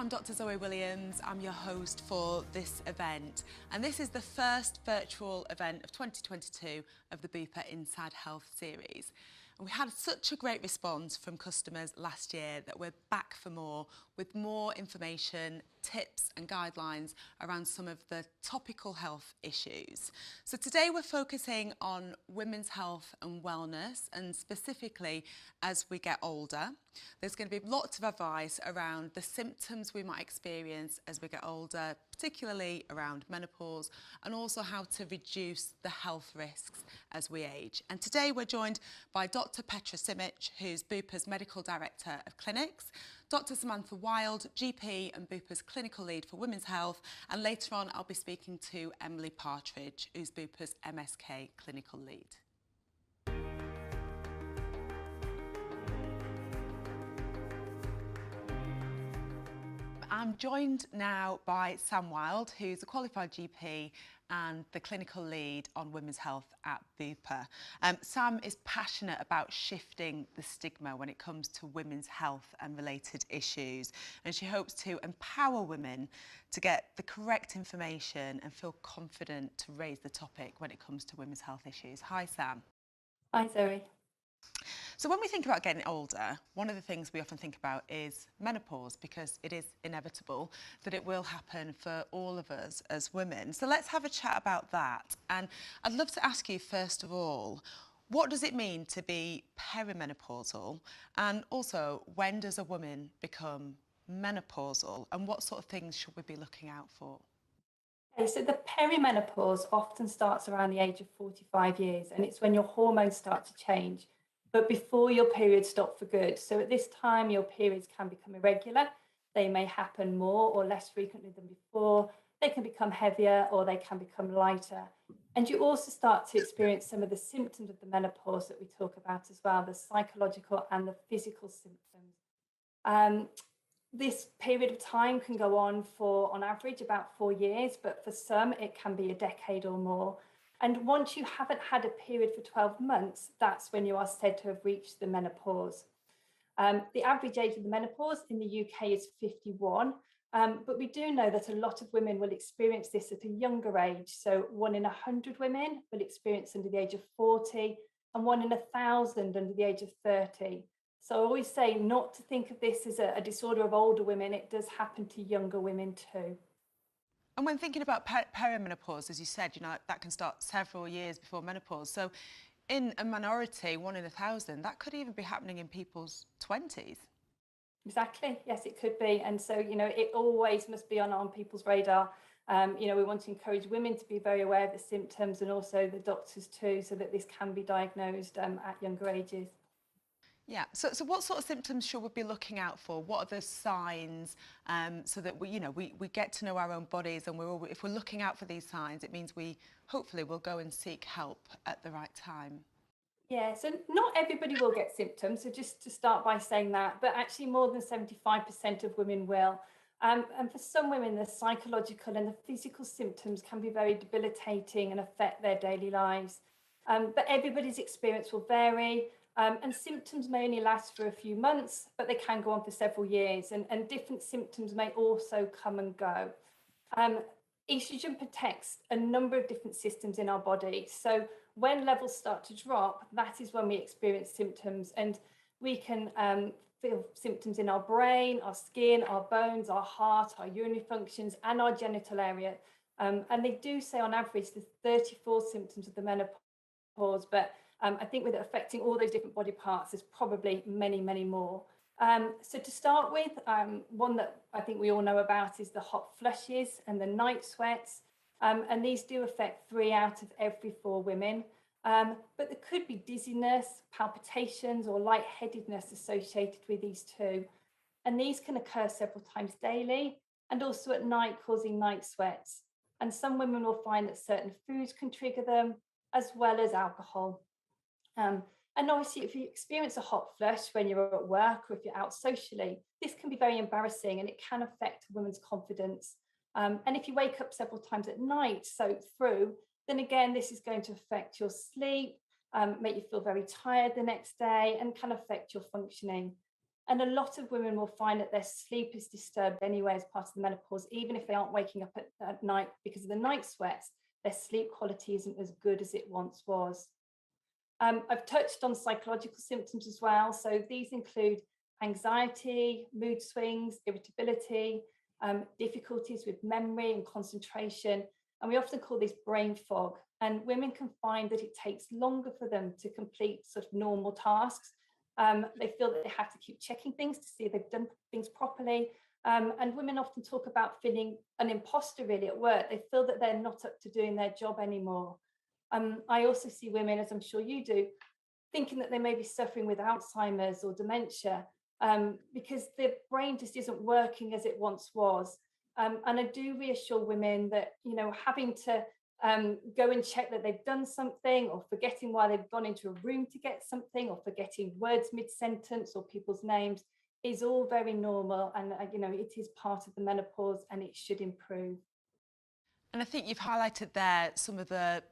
I'm Dr Zoe Williams. I'm your host for this event, and this is the first virtual event of 2022 of the Bupa Inside Health series. And we had such a great response from customers last year that we're back for more, with more information, tips and guidelines around some of the topical health issues. So today we're focusing on women's health and wellness, and specifically as we get older. There's going to be lots of advice around the symptoms we might experience as we get older, particularly around menopause, and also how to reduce the health risks as we age. And today we're joined by Dr Petra Simic, who's Bupa's Medical Director of Clinics, Dr Samantha Wild, GP and Bupa's Clinical Lead for Women's Health, and later on I'll be speaking to Emily Partridge, who's Bupa's MSK Clinical Lead. I'm joined now by Sam Wild, who's a qualified GP and the clinical lead on women's health at Bupa. Sam is passionate about shifting the stigma when it comes to women's health and related issues, and she hopes to empower women to get the correct information and feel confident to raise the topic when it comes to women's health issues. Hi, Sam. Hi, Zoe. So when we think about getting older, one of the things we often think about is menopause, because it is inevitable that it will happen for all of us as women. So let's have a chat about that. And I'd love to ask you, first of all, what does it mean to be perimenopausal? And also, when does a woman become menopausal? And what sort of things should we be looking out for? Okay, so the perimenopause often starts around the age of 45 years, and it's when your hormones start to change, but before your periods stop for good. So at this time, your periods can become irregular. They may happen more or less frequently than before. They can become heavier or they can become lighter. And you also start to experience some of the symptoms of the menopause that we talk about as well, the psychological and the physical symptoms. This period of time can go on for, on average, about 4 years, but for some, it can be a decade or more. And once you haven't had a period for 12 months, that's when you are said to have reached the menopause. The average age of the menopause in the UK is 51, but we do know that a lot of women will experience this at a younger age. So 1 in 100 women will experience under the age of 40, and 1 in 1,000 under the age of 30. So I always say not to think of this as a disorder of older women. It does happen to younger women too. And when thinking about perimenopause, as you said, that can start several years before menopause. So in a minority, 1 in 1,000, that could even be happening in people's 20s. Exactly. Yes, it could be. And so, it always must be on people's radar. We want to encourage women to be very aware of the symptoms, and also the doctors too, so that this can be diagnosed at younger ages. Yeah. So what sort of symptoms should we be looking out for? What are the signs, so that we get to know our own bodies, and if we're looking out for these signs, it means we hopefully will go and seek help at the right time. Yeah, so not everybody will get symptoms. So just to start by saying that, but actually more than 75% of women will. And for some women, the psychological and the physical symptoms can be very debilitating and affect their daily lives. But everybody's experience will vary. And symptoms may only last for a few months, but they can go on for several years. And different symptoms may also come and go. Estrogen protects a number of different systems in our body. So when levels start to drop, that is when we experience symptoms. And we can feel symptoms in our brain, our skin, our bones, our heart, our urinary functions, and our genital area. And they do say on average there's 34 symptoms of the menopause, but I think with it affecting all those different body parts, there's probably many, many more. So to start with, one that I think we all know about is the hot flushes and the night sweats. And these do affect 3 out of every 4 women. But there could be dizziness, palpitations, or lightheadedness associated with these too. And these can occur several times daily, and also at night, causing night sweats. And some women will find that certain foods can trigger them, as well as alcohol. And obviously, if you experience a hot flush when you're at work or if you're out socially, this can be very embarrassing, and it can affect a woman's confidence. And if you wake up several times at night soaked through, then again, this is going to affect your sleep, make you feel very tired the next day, and can affect your functioning. And a lot of women will find that their sleep is disturbed anyway as part of the menopause, even if they aren't waking up at night because of the night sweats, their sleep quality isn't as good as it once was. I've touched on psychological symptoms as well. So these include anxiety, mood swings, irritability, difficulties with memory and concentration. And we often call this brain fog. And women can find that it takes longer for them to complete sort of normal tasks. They feel that they have to keep checking things to see if they've done things properly. And women often talk about feeling an imposter really at work. They feel that they're not up to doing their job anymore. I also see women, as I'm sure you do, thinking that they may be suffering with Alzheimer's or dementia because their brain just isn't working as it once was. And I do reassure women that, you know, having to go and check that they've done something, or forgetting why they've gone into a room to get something, or forgetting words mid-sentence or people's names is all very normal. And, you know, it is part of the menopause and it should improve. And I think you've highlighted there some of the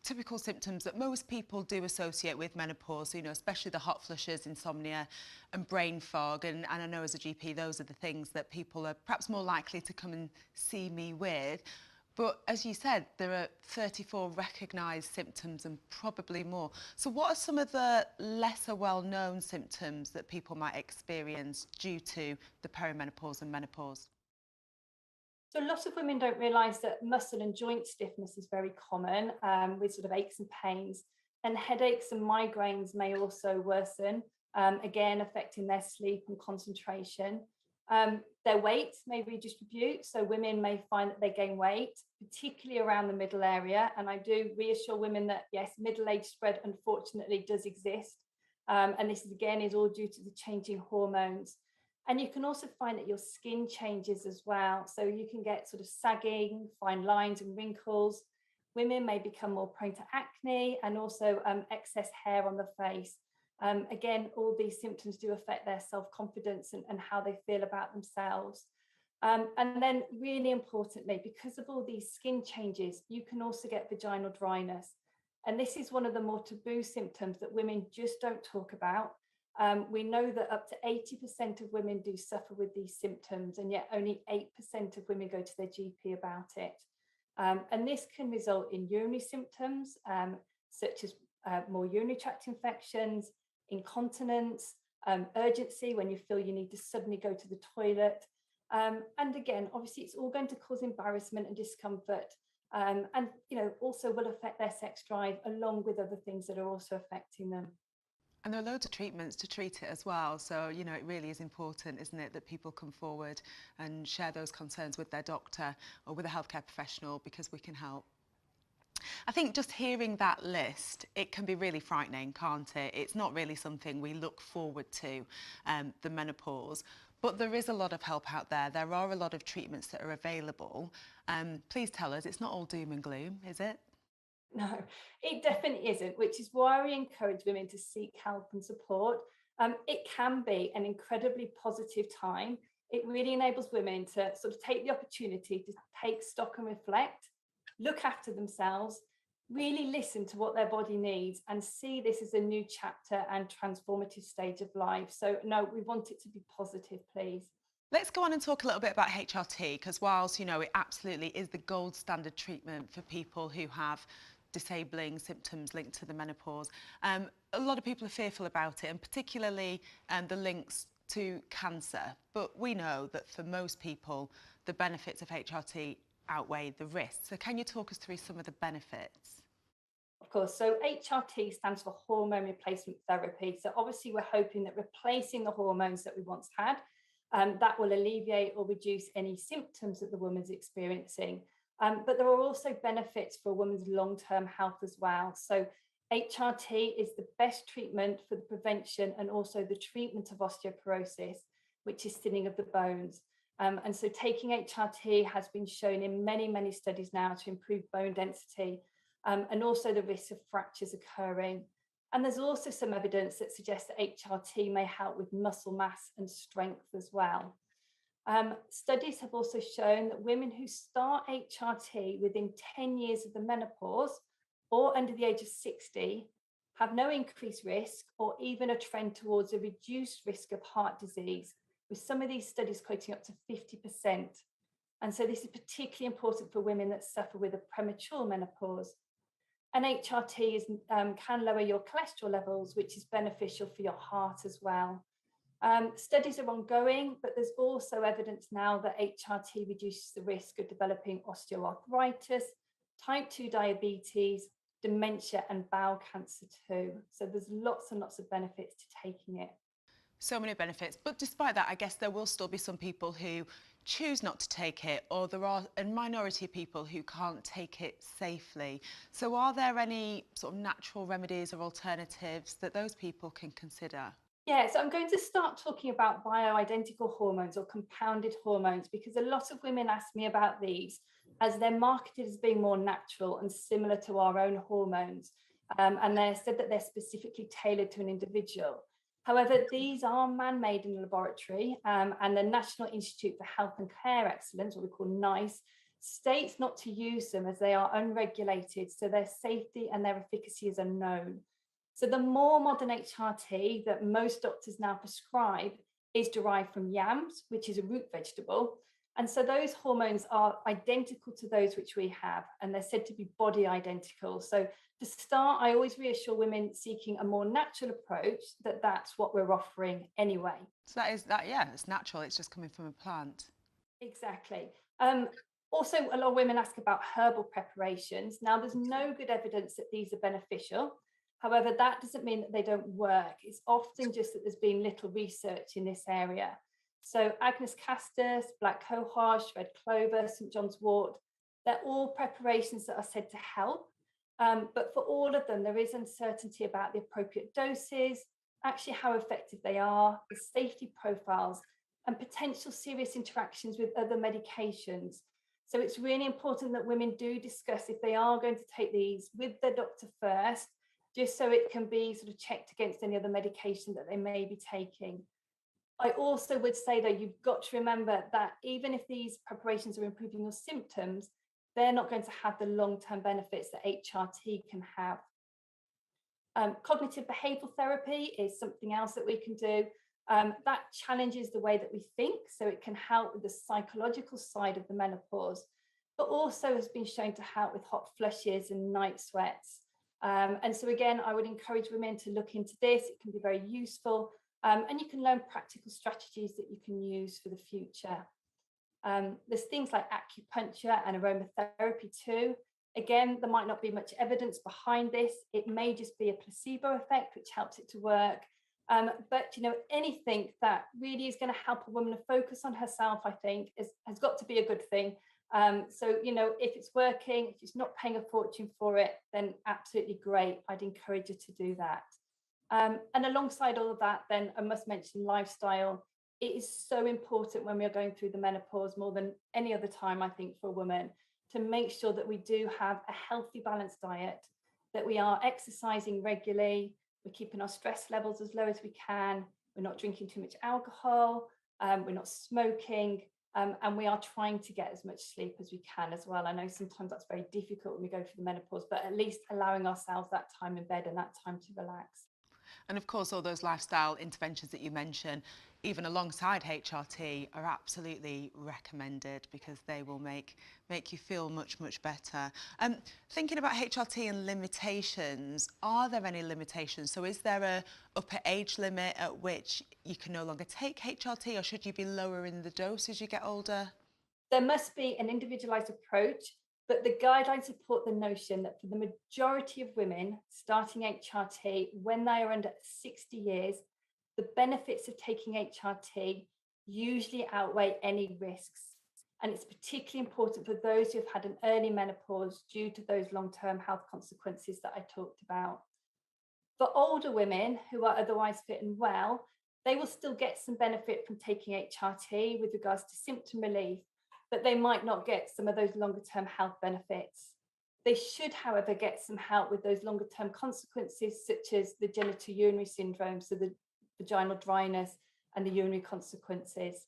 typical symptoms that most people do associate with menopause, you know, especially the hot flushes, insomnia and brain fog. And I know as a GP, those are the things that people are perhaps more likely to come and see me with. But as you said, there are 34 recognised symptoms and probably more. So what are some of the lesser well-known symptoms that people might experience due to the perimenopause and menopause? So a lot of women don't realise that muscle and joint stiffness is very common with sort of aches and pains, and headaches and migraines may also worsen, again affecting their sleep and concentration. Their weight may redistribute, so women may find that they gain weight, particularly around the middle area. And I do reassure women that yes, middle age spread unfortunately does exist, and this is again is all due to the changing hormones. And you can also find that your skin changes as well. So you can get sort of sagging, fine lines and wrinkles. Women may become more prone to acne and also excess hair on the face. Again, all these symptoms do affect their self-confidence and how they feel about themselves. And then really importantly, because of all these skin changes, you can also get vaginal dryness. And this is one of the more taboo symptoms that women just don't talk about. We know that up to 80% of women do suffer with these symptoms, and yet only 8% of women go to their GP about it. And this can result in urinary symptoms, such as more urinary tract infections, incontinence, urgency when you feel you need to suddenly go to the toilet. And again, obviously, it's all going to cause embarrassment and discomfort. And you know, also will affect their sex drive, along with other things that are also affecting them. And there are loads of treatments to treat it as well. So, you know, it really is important, isn't it, that people come forward and share those concerns with their doctor or with a healthcare professional, because we can help. I think just hearing that list, it can be really frightening, can't it? It's not really something we look forward to, the menopause. But there is a lot of help out there. There are a lot of treatments that are available. Please tell us, it's not all doom and gloom, is it? No, it definitely isn't, which is why we encourage women to seek help and support. It can be an incredibly positive time. It really enables women to sort of take the opportunity to take stock and reflect, look after themselves, really listen to what their body needs, and see this as a new chapter and transformative stage of life. So, no, we want it to be positive, please. Let's go on and talk a little bit about HRT, because whilst, you know, it absolutely is the gold standard treatment for people who have disabling symptoms linked to the menopause, a lot of people are fearful about it, and particularly the links to cancer. But we know that for most people, the benefits of HRT outweigh the risks. So can you talk us through some of the benefits? Of course, so HRT stands for hormone replacement therapy. So obviously we're hoping that replacing the hormones that we once had, that will alleviate or reduce any symptoms that the woman's experiencing. But there are also benefits for a woman's long-term health as well. So HRT is the best treatment for the prevention and also the treatment of osteoporosis, which is thinning of the bones. And so taking HRT has been shown in many, many studies now to improve bone density, and also the risk of fractures occurring. And there's also some evidence that suggests that HRT may help with muscle mass and strength as well. Studies have also shown that women who start HRT within 10 years of the menopause or under the age of 60 have no increased risk or even a trend towards a reduced risk of heart disease, with some of these studies quoting up to 50%. And so this is particularly important for women that suffer with a premature menopause. And HRT can lower your cholesterol levels, which is beneficial for your heart as well. Studies are ongoing, but there's also evidence now that HRT reduces the risk of developing osteoarthritis, type 2 diabetes, dementia, and bowel cancer too. So there's lots and lots of benefits to taking it. So many benefits, but despite that, I guess there will still be some people who choose not to take it, or there are a minority of people who can't take it safely. So are there any sort of natural remedies or alternatives that those people can consider? Yeah, so I'm going to start talking about bioidentical hormones or compounded hormones, because a lot of women ask me about these as they're marketed as being more natural and similar to our own hormones. And they're said that they're specifically tailored to an individual. However, these are man-made in a laboratory, and the National Institute for Health and Care Excellence, what we call NICE, states not to use them as they are unregulated, so their safety and their efficacy is unknown. So the more modern HRT that most doctors now prescribe is derived from yams, which is a root vegetable. And so those hormones are identical to those which we have, and they're said to be body identical. So to start, I always reassure women seeking a more natural approach that that's what we're offering anyway. So yeah, it's natural, it's just coming from a plant. Exactly. Also, a lot of women ask about herbal preparations. Now, there's no good evidence that these are beneficial. However, that doesn't mean that they don't work. It's often just that there's been little research in this area. So Agnus castus, black cohosh, red clover, St. John's wort, they're all preparations that are said to help. But for all of them, there is uncertainty about the appropriate doses, actually how effective they are, the safety profiles, and potential serious interactions with other medications. So it's really important that women do discuss if they are going to take these with their doctor first, just so it can be sort of checked against any other medication that they may be taking. I also would say, though, you've got to remember that even if these preparations are improving your symptoms, they're not going to have the long-term benefits that HRT can have. Cognitive behavioural therapy is something else that we can do. That challenges the way that we think, so it can help with the psychological side of the menopause, but also has been shown to help with hot flushes and night sweats. And so again, I would encourage women to look into this. It can be very useful, and you can learn practical strategies that you can use for the future. There's things like acupuncture and aromatherapy too. Again, there might not be much evidence behind this. It may just be a placebo effect, which helps it to work. But anything that really is going to help a woman to focus on herself, I think, has got to be a good thing. So if it's working, if she's not paying a fortune for it, then absolutely great. I'd encourage her to do that. And alongside all of that, then I must mention lifestyle. It is so important when we are going through the menopause, more than any other time, I think, for a woman, to make sure that we do have a healthy, balanced diet, that we are exercising regularly, we're keeping our stress levels as low as we can, we're not drinking too much alcohol, we're not smoking, and we are trying to get as much sleep as we can as well. I know sometimes that's very difficult when we go through the menopause, but at least allowing ourselves that time in bed and that time to relax. And of course, all those lifestyle interventions that you mentioned, even alongside HRT, are absolutely recommended because they will make you feel much, much better. Thinking about HRT and limitations, are there any limitations? So is there a upper age limit at which you can no longer take HRT, or should you be lowering the dose as you get older? There must be an individualized approach, but the guidelines support the notion that for the majority of women starting HRT when they are under 60 years, the benefits of taking HRT usually outweigh any risks. And it's particularly important for those who have had an early menopause due to those long-term health consequences that I talked about. For older women who are otherwise fit and well, they will still get some benefit from taking HRT with regards to symptom relief, but they might not get some of those longer term health benefits. They should, however, get some help with those longer term consequences, such as the genitourinary syndrome, so the vaginal dryness and the urinary consequences.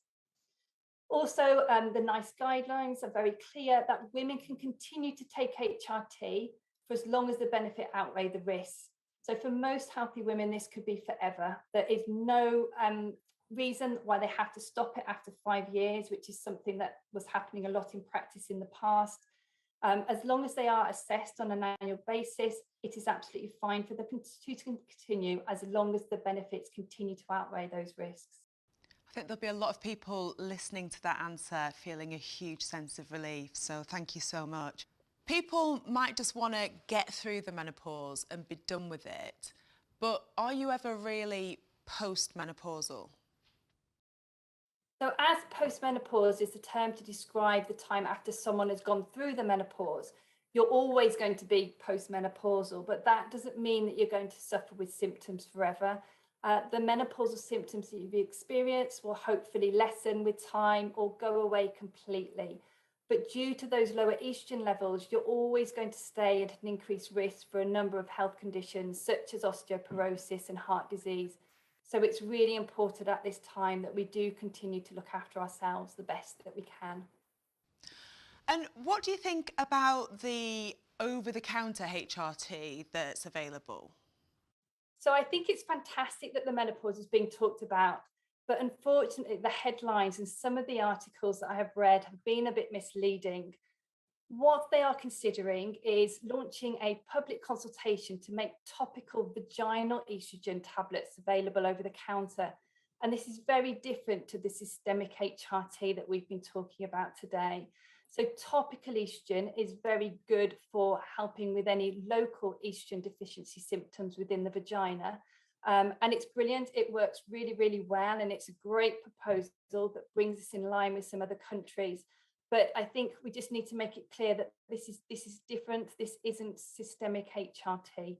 Also, the NICE guidelines are very clear that women can continue to take HRT for as long as the benefit outweigh the risks. So for most healthy women, this could be forever. There is no reason why they have to stop it after 5 years, which is something that was happening a lot in practice in the past. As long as they are assessed on an annual basis, it is absolutely fine for them to continue as long as the benefits continue to outweigh those risks. I think there'll be a lot of people listening to that answer feeling a huge sense of relief, so thank you so much. People might just want to get through the menopause and be done with it, but are you ever really post-menopausal? So as postmenopause is the term to describe the time after someone has gone through the menopause, you're always going to be postmenopausal, but that doesn't mean that you're going to suffer with symptoms forever. The menopausal symptoms that you've experienced will hopefully lessen with time or go away completely. But due to those lower estrogen levels, you're always going to stay at an increased risk for a number of health conditions such as osteoporosis and heart disease. So it's really important at this time that we do continue to look after ourselves the best that we can. And what do you think about the over-the-counter HRT that's available? So I think it's fantastic that the menopause is being talked about, but unfortunately the headlines and some of the articles that I have read have been a bit misleading. What they are considering is launching a public consultation to make topical vaginal estrogen tablets available over the counter. And this is very different to the systemic HRT that we've been talking about today. So topical estrogen is very good for helping with any local estrogen deficiency symptoms within the vagina. And it's brilliant. It works really, really well. And it's a great proposal that brings us in line with some other countries. But I think we just need to make it clear that this is different. This isn't systemic HRT.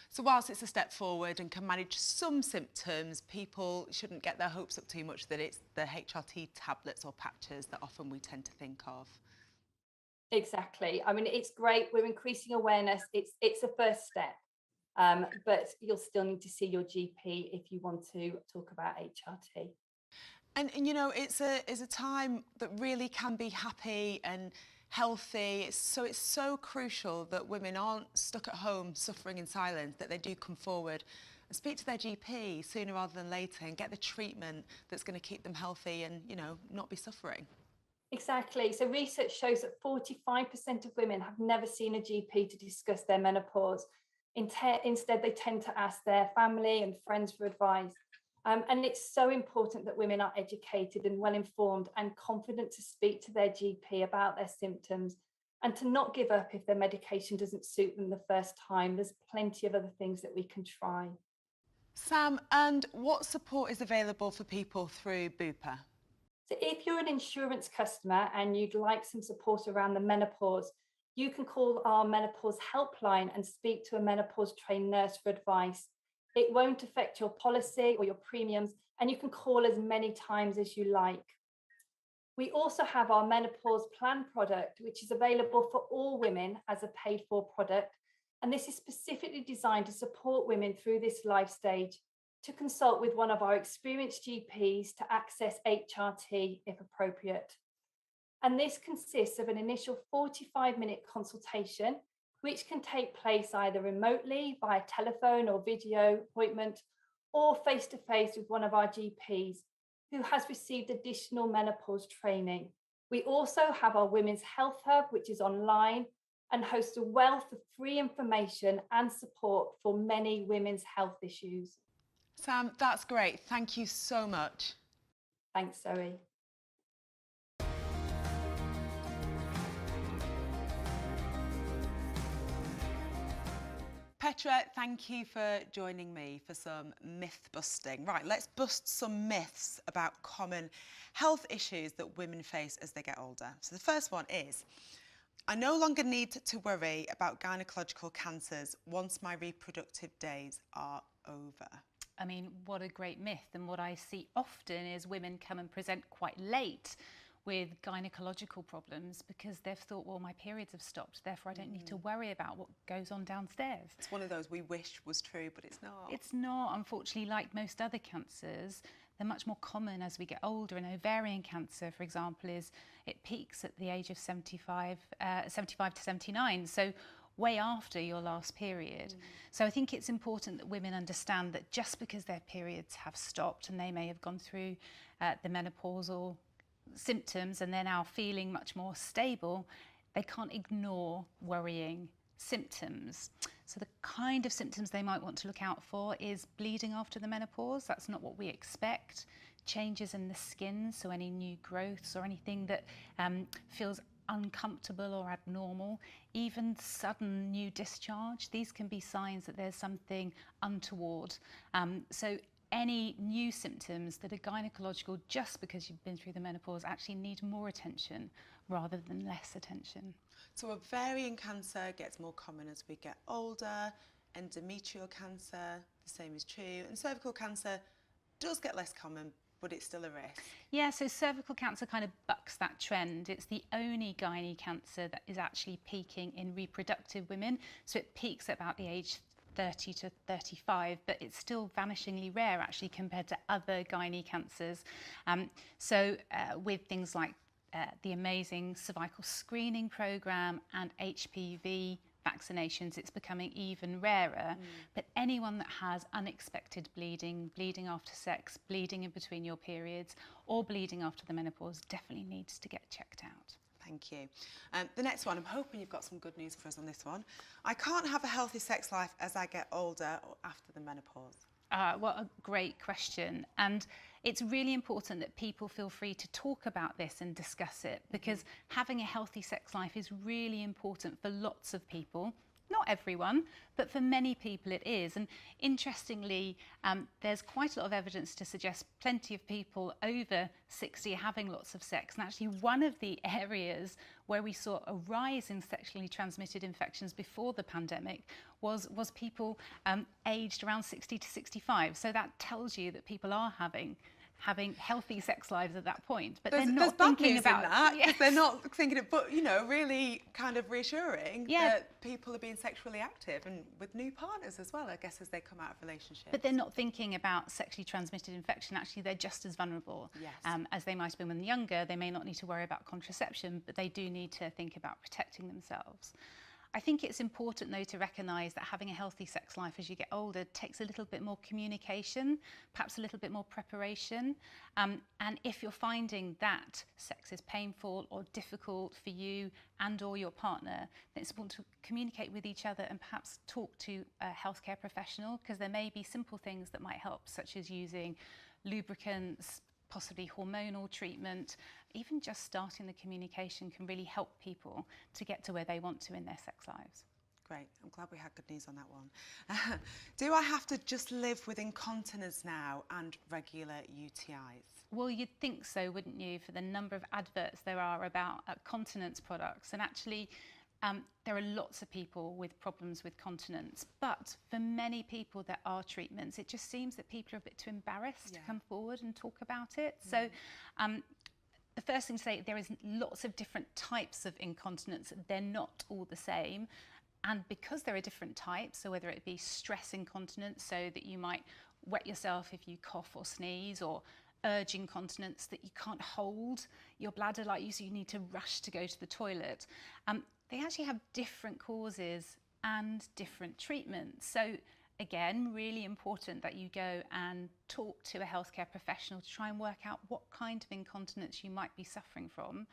So whilst it's a step forward and can manage some symptoms, people shouldn't get their hopes up too much that it's the HRT tablets or patches that often we tend to think of. Exactly. I mean, it's great. We're increasing awareness. It's a first step. But you'll still need to see your GP if you want to talk about HRT. And you know, it's a time that really can be happy and healthy. It's so crucial that women aren't stuck at home suffering in silence, that they do come forward and speak to their GP sooner rather than later and get the treatment that's going to keep them healthy and, you know, not be suffering. Exactly. So research shows that 45% of women have never seen a GP to discuss their menopause. Instead, they tend to ask their family and friends for advice. And it's so important that women are educated and well informed and confident to speak to their GP about their symptoms and to not give up if their medication doesn't suit them the first time. There's plenty of other things that we can try. Sam, and what support is available for people through Bupa? So if you're an insurance customer and you'd like some support around the menopause, you can call our menopause helpline and speak to a menopause trained nurse for advice. It won't affect your policy or your premiums, and you can call as many times as you like. We also have our menopause plan product, which is available for all women as a paid for product. And this is specifically designed to support women through this life stage, to consult with one of our experienced GPs to access HRT if appropriate. And this consists of an initial 45-minute consultation, which can take place either remotely via telephone or video appointment, or face-to-face with one of our GPs who has received additional menopause training. We also have our Women's Health Hub, which is online and hosts a wealth of free information and support for many women's health issues. Sam, that's great. Thank you so much. Thanks, Zoe. Petra, thank you for joining me for some myth busting. Right, let's bust some myths about common health issues that women face as they get older. So the first one is, I no longer need to worry about gynecological cancers once my reproductive days are over. I mean, what a great myth. And what I see often is women come and present quite late with gynecological problems because they've thought, well, my periods have stopped, therefore I don't need to worry about what goes on downstairs. It's one of those we wish was true, but it's not. It's not, unfortunately. Like most other cancers, they're much more common as we get older. And ovarian cancer, for example, it peaks at the age of 75 to 79. So way after your last period. So I think it's important that women understand that just because their periods have stopped and they may have gone through the menopausal symptoms and they're now feeling much more stable, they can't ignore worrying symptoms. So the kind of symptoms they might want to look out for is bleeding after the menopause. That's not what we expect. Changes in the skin, so any new growths or anything that feels uncomfortable or abnormal, even sudden new discharge. These can be signs that there's something untoward. So any new symptoms that are gynecological just because you've been through the menopause actually need more attention rather than less attention. So ovarian cancer gets more common as we get older, endometrial cancer, the same is true, and cervical cancer does get less common, but it's still a risk. Yeah, so cervical cancer kind of bucks that trend. It's the only gynae cancer that is actually peaking in reproductive women. So it peaks at about the age 30 to 35, but it's still vanishingly rare actually compared to other gynae cancers. With things like the amazing cervical screening program and HPV vaccinations, it's becoming even rarer. But anyone that has unexpected bleeding, bleeding after sex, bleeding in between your periods, or bleeding after the menopause definitely needs to get checked out. Thank you. The next one, I'm hoping you've got some good news for us on this one. I can't have a healthy sex life as I get older or after the menopause. What a great question. And it's really important that people feel free to talk about this and discuss it, because having a healthy sex life is really important for lots of people. Not everyone, but for many people it is. And interestingly, there's quite a lot of evidence to suggest plenty of people over 60 are having lots of sex. And actually one of the areas where we saw a rise in sexually transmitted infections before the pandemic was people aged around 60 to 65. So that tells you that people are having healthy sex lives at that point, but they're not thinking about that. Yes. They're not thinking it, but really kind of reassuring that people are being sexually active and with new partners as well, I guess, as they come out of relationships. But they're not thinking about sexually transmitted infection. Actually, they're just as vulnerable as they might have been when younger. They may not need to worry about contraception, but they do need to think about protecting themselves. I think it's important, though, to recognise that having a healthy sex life as you get older takes a little bit more communication, perhaps a little bit more preparation. And if you're finding that sex is painful or difficult for you and or your partner, then it's important to communicate with each other and perhaps talk to a healthcare professional, because there may be simple things that might help, such as using lubricants, possibly hormonal treatment. Even just starting the communication can really help people to get to where they want to in their sex lives. Great, I'm glad we had good news on that one. Do I have to just live with incontinence now and regular UTIs? Well, you'd think so, wouldn't you, for the number of adverts there are about continence products. And actually, there are lots of people with problems with continence, but for many people there are treatments. It just seems that people are a bit too embarrassed to come forward and talk about it. So the first thing to say, there is lots of different types of incontinence. They're not all the same. And because there are different types, so whether it be stress incontinence, so that you might wet yourself if you cough or sneeze, or urge incontinence, that you can't hold your bladder like you, so you need to rush to go to the toilet. They actually have different causes and different treatments. So again, really important that you go and talk to a healthcare professional to try and work out what kind of incontinence you might be suffering from.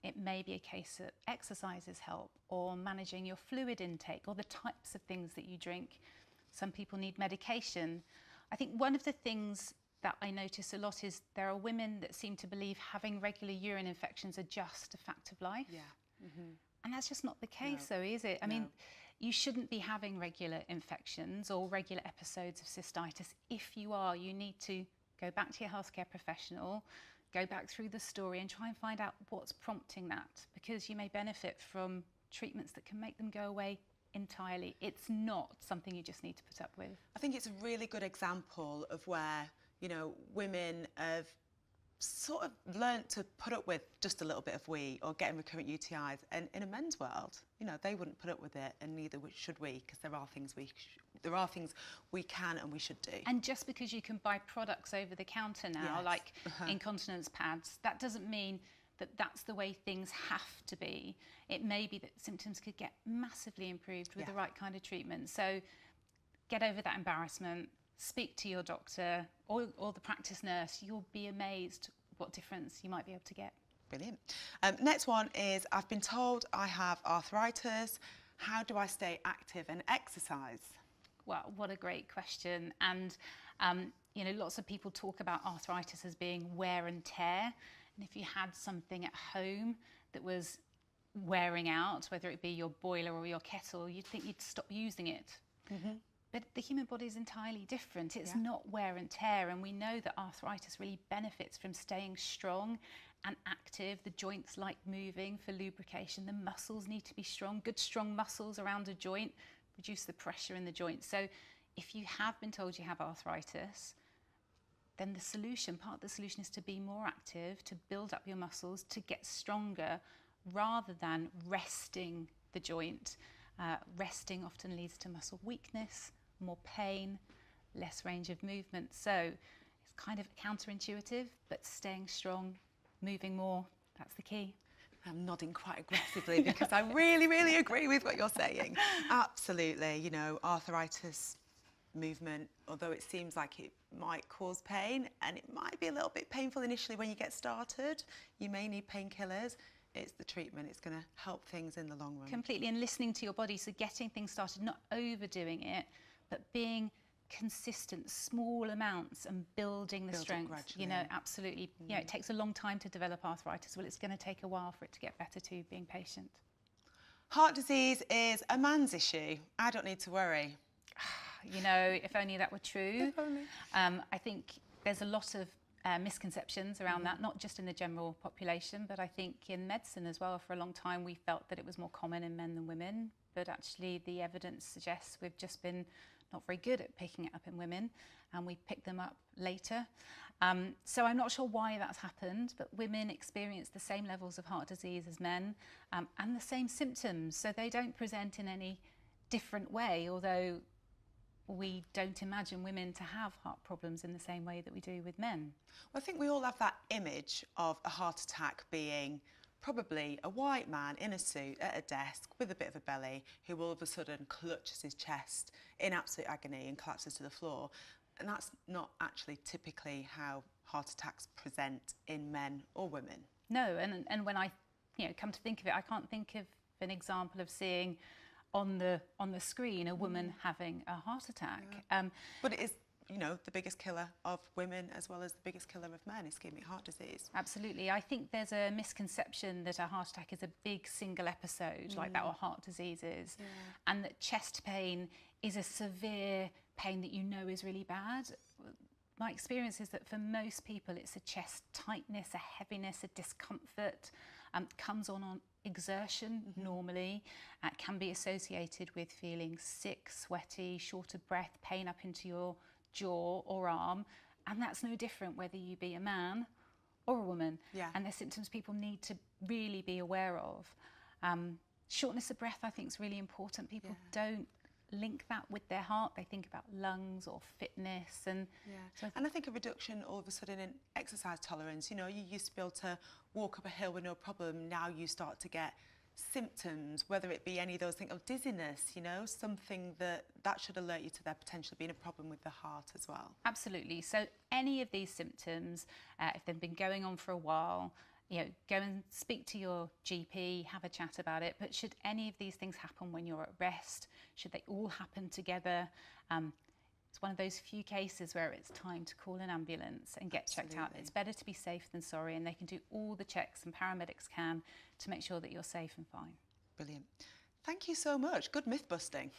It may be a case that exercises help, or managing your fluid intake, or the types of things that you drink. Some people need medication. I think one of the things that I notice a lot is there are women that seem to believe having regular urine infections are just a fact of life. And that's just not the case, though, is it? I mean, you shouldn't be having regular infections or regular episodes of cystitis. If you are, you need to go back to your healthcare professional, go back through the story and try and find out what's prompting that, because you may benefit from treatments that can make them go away entirely. It's not something you just need to put up with. I think it's a really good example of where, women have sort of learnt to put up with just a little bit of wee or getting recurrent UTIs, and in a men's world, they wouldn't put up with it, and neither should we, because there are things we can and we should do. And just because you can buy products over the counter now, like incontinence pads, that doesn't mean that's the way things have to be. It may be that symptoms could get massively improved with the right kind of treatment. So get over that embarrassment, speak to your doctor or the practice nurse. You'll be amazed what difference you might be able to get. Brilliant. Next one is, I've been told I have arthritis. How do I stay active and exercise? Well, what a great question. And, you know, lots of people talk about arthritis as being wear and tear. And if you had something at home that was wearing out, whether it be your boiler or your kettle, you'd think you'd stop using it. Mm-hmm. But the human body is entirely different. It's not wear and tear. And we know that arthritis really benefits from staying strong and active. The joints like moving for lubrication. The muscles need to be strong. Good, strong muscles around a joint reduce the pressure in the joint. So if you have been told you have arthritis, then part of the solution is to be more active, to build up your muscles, to get stronger, rather than resting the joint. Resting often leads to muscle weakness, more pain, less range of movement. So it's kind of counterintuitive, but staying strong, moving more, that's the key. I'm nodding quite aggressively because I really, really agree with what you're saying. Absolutely, you know, arthritis movement, although it seems like it might cause pain and it might be a little bit painful initially when you get started, you may need painkillers. It's the treatment, it's going to help things in the long run. Completely, and listening to your body, so getting things started, not overdoing it, but being consistent, small amounts, and building the strength. You know, absolutely. You know, it takes a long time to develop arthritis. Well, it's going to take a while for it to get better too, being patient. Heart disease is a man's issue. I don't need to worry. You know, if only that were true. If only. I think there's a lot of misconceptions around that, not just in the general population, but I think in medicine as well. For a long time, we felt that it was more common in men than women, but actually the evidence suggests we've just been not very good at picking it up in women, and we pick them up later. So I'm not sure why that's happened, but women experience the same levels of heart disease as men, and the same symptoms, so they don't present in any different way, although we don't imagine women to have heart problems in the same way that we do with men. Well, I think we all have that image of a heart attack being probably a white man in a suit at a desk with a bit of a belly who all of a sudden clutches his chest in absolute agony and collapses to the floor. And that's not actually typically how heart attacks present in men or women. No, and when I come to think of it, I can't think of an example of seeing on the screen a woman having a heart attack. But it is, you know, the biggest killer of women as well as the biggest killer of men, ischemic heart disease. Absolutely. I think there's a misconception that a heart attack is a big single episode like that, or heart disease is, and that chest pain is a severe pain that you know is really bad. My experience is that for most people it's a chest tightness, a heaviness, a discomfort, comes on exertion normally, can be associated with feeling sick, sweaty, short of breath, pain up into your jaw or arm, and that's no different whether you be a man or a woman. And they're symptoms people need to really be aware of. Shortness of breath, I think, is really important. People don't link that with their heart. They think about lungs or fitness, and and I think a reduction all of a sudden in exercise tolerance. You know, you used to be able to walk up a hill with no problem. Now you start to get symptoms, whether it be any of those things, or dizziness, you know, something that should alert you to there potentially being a problem with the heart as well. Absolutely. So any of these symptoms, if they've been going on for a while, you know, go and speak to your GP, have a chat about it. But should any of these things happen when you're at rest, should they all happen together, it's one of those few cases where it's time to call an ambulance and get checked out. It's better to be safe than sorry, and they can do all the checks, and paramedics can, to make sure that you're safe and fine. Brilliant. Thank you so much. Good myth busting.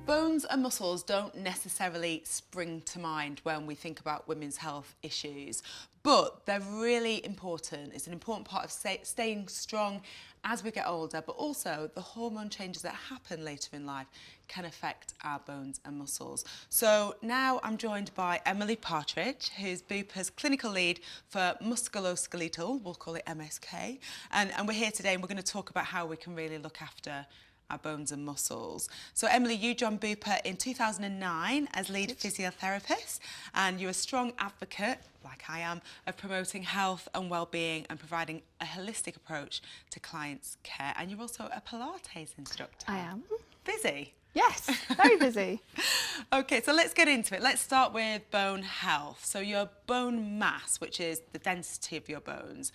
Bones and muscles don't necessarily spring to mind when we think about women's health issues, but they're really important. It's an important part of staying strong as we get older, but also the hormone changes that happen later in life can affect our bones and muscles. So now I'm joined by Emily Partridge, who's Bupa's clinical lead for musculoskeletal, we'll call it MSK, and we're here today and we're going to talk about how we can really look after our bones and muscles. So Emily, you joined Bupa in 2009 as lead physiotherapist, and you're a strong advocate, like I am, of promoting health and well-being and providing a holistic approach to clients' care. And you're also a Pilates instructor. I am. Busy? Yes, very busy. Okay, so let's get into it. Let's start with bone health. So your bone mass, which is the density of your bones,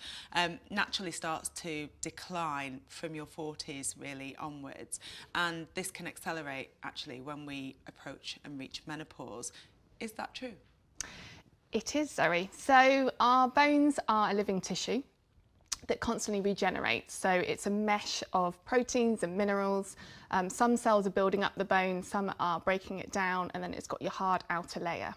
naturally starts to decline from your 40s really onwards. And this can accelerate actually when we approach and reach menopause. Is that true? It is, Zoe. So our bones are a living tissue that constantly regenerates. So it's a mesh of proteins and minerals. Some cells are building up the bone, some are breaking it down, and then it's got your hard outer layer.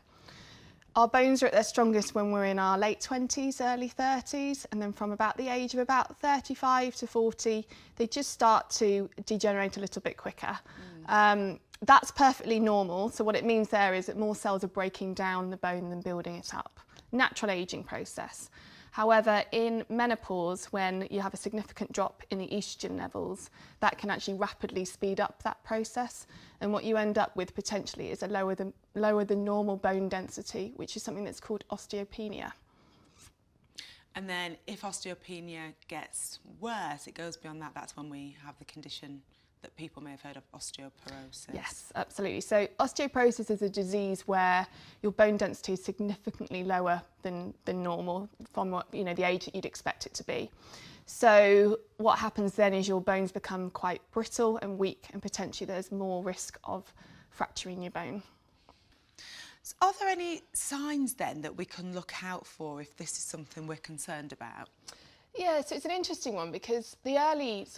Our bones are at their strongest when we're in our late 20s, early 30s, and then from about the age of about 35 to 40, they just start to degenerate a little bit quicker. That's perfectly normal. So what it means there is that more cells are breaking down the bone than building it up. Natural aging process. However, in menopause, when you have a significant drop in the estrogen levels, that can actually rapidly speed up that process. And what you end up with potentially is a lower than normal bone density, which is something that's called osteopenia. And then if osteopenia gets worse, it goes beyond that, that's when we have the condition that people may have heard of, osteoporosis. Yes, absolutely. So osteoporosis is a disease where your bone density is significantly lower than normal from what, the age that you'd expect it to be. So what happens then is your bones become quite brittle and weak, and potentially there's more risk of fracturing your bone. So are there any signs then that we can look out for if this is something we're concerned about? Yeah, so it's an interesting one because the early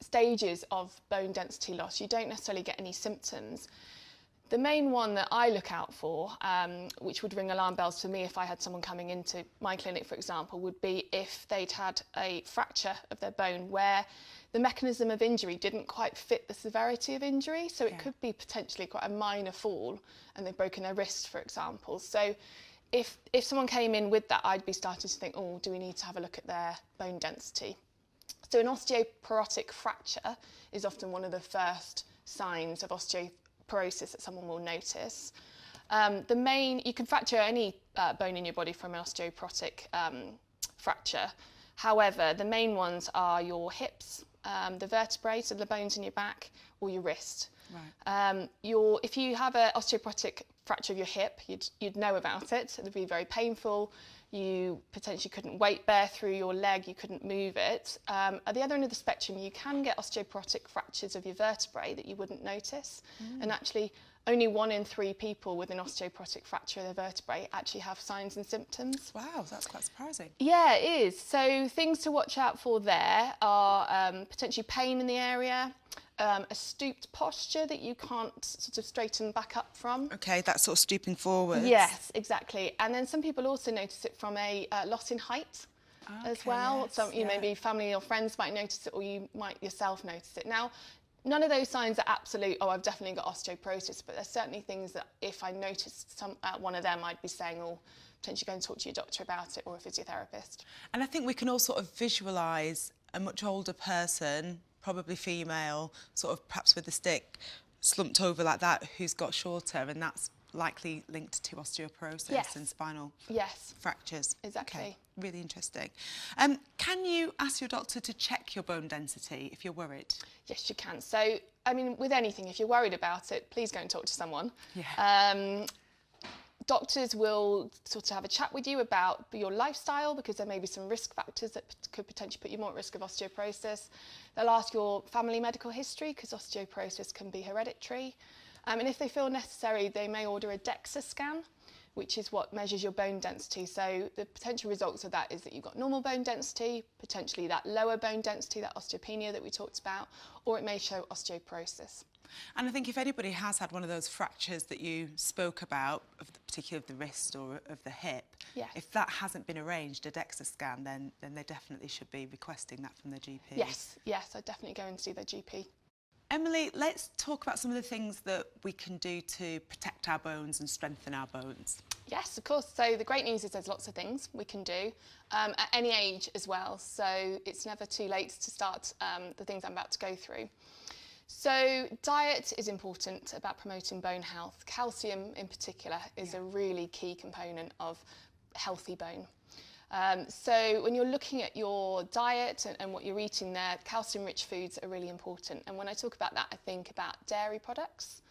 stages of bone density loss, you don't necessarily get any symptoms. The main one that I look out for, which would ring alarm bells for me if I had someone coming into my clinic, for example, would be if they'd had a fracture of their bone where the mechanism of injury didn't quite fit the severity of injury. So it could be potentially quite a minor fall and they've broken their wrist, for example. So if someone came in with that, I'd be starting to think, oh, do we need to have a look at their bone density? So an osteoporotic fracture is often one of the first signs of osteoporosis that someone will notice. You can fracture any bone in your body from an osteoporotic fracture. However, the main ones are your hips, the vertebrae, so the bones in your back, or your wrist. Right. If you have an osteoporotic fracture of your hip, you'd know about it. It would be very painful. You potentially couldn't weight bear through your leg, you couldn't move it. At the other end of the spectrum, you can get osteoporotic fractures of your vertebrae that you wouldn't notice. And actually, only 1 in 3 people with an osteoporotic fracture of their vertebrae actually have signs and symptoms. Wow, that's quite surprising. Yeah, it is. So things to watch out for there are potentially pain in the area, a stooped posture that you can't sort of straighten back up from. Okay, that's sort of stooping forward. Yes, exactly. And then some people also notice it from a loss in height as well. Yes, So maybe family or friends might notice it, or you might yourself notice it. Now, none of those signs are absolute, oh, I've definitely got osteoporosis, but there's certainly things that if I noticed one of them, I'd be saying, oh, potentially go and talk to your doctor about it or a physiotherapist. And I think we can all sort of visualise a much older person, probably female, sort of perhaps with a stick slumped over like that, who's got shorter, and that's likely linked to osteoporosis and spinal fractures. Exactly. Okay, really interesting. Can you ask your doctor to check your bone density if you're worried? Yes, you can. So, I mean, with anything, if you're worried about it, please go and talk to someone. Yeah. Doctors will sort of have a chat with you about your lifestyle, because there may be some risk factors that could potentially put you more at risk of osteoporosis. They'll ask your family medical history, because osteoporosis can be hereditary. And if they feel necessary, they may order a DEXA scan, which is what measures your bone density. So the potential results of that is that you've got normal bone density, potentially that lower bone density, that osteopenia that we talked about, or it may show osteoporosis. And I think if anybody has had one of those fractures that you spoke about, particularly of the wrist or of the hip, if that hasn't been arranged, a DEXA scan, then they definitely should be requesting that from their GP. Yes, I'd definitely go and see their GP. Emily, let's talk about some of the things that we can do to protect our bones and strengthen our bones. Yes, of course. So the great news is there's lots of things we can do at any age as well. So it's never too late to start the things I'm about to go through. So diet is important about promoting bone health. Calcium in particular is a really key component of healthy bone. So when you're looking at your diet and what you're eating there, calcium-rich foods are really important. And when I talk about that, I think about dairy products.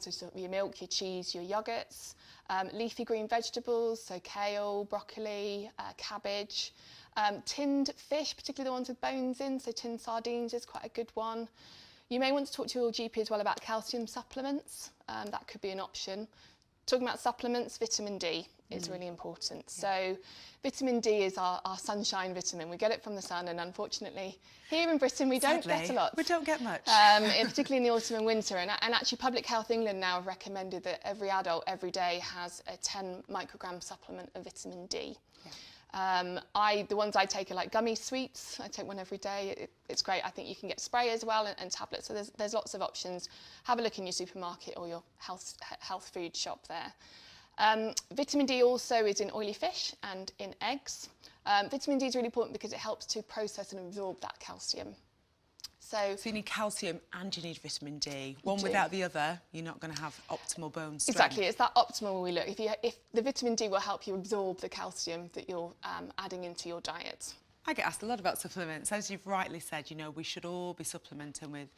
So sort of your milk, your cheese, your yogurts, leafy green vegetables, so kale, broccoli, cabbage, tinned fish, particularly the ones with bones in, so tinned sardines is quite a good one. You may want to talk to your GP as well about calcium supplements. That could be an option. Talking about supplements, vitamin D is really important. Yeah. So vitamin D is our sunshine vitamin. We get it from the sun, and unfortunately here in Britain we don't get a lot. We don't get much. Particularly in the autumn and winter. And actually Public Health England now have recommended that every adult every day has a 10 microgram supplement of vitamin D. Yeah. The ones I take are like gummy sweets. I take one every day. It's great. I think you can get spray as well and tablets. So there's lots of options. Have a look in your supermarket or your health food shop there. Vitamin D also is in oily fish and in eggs. Vitamin D is really important because it helps to process and absorb that calcium. So you need calcium and you need vitamin D. One without the other, you're not going to have optimal bone strength. Exactly, it's that optimal we look. If the vitamin D will help you absorb the calcium that you're adding into your diet. I get asked a lot about supplements. As you've rightly said, you know, we should all be supplementing with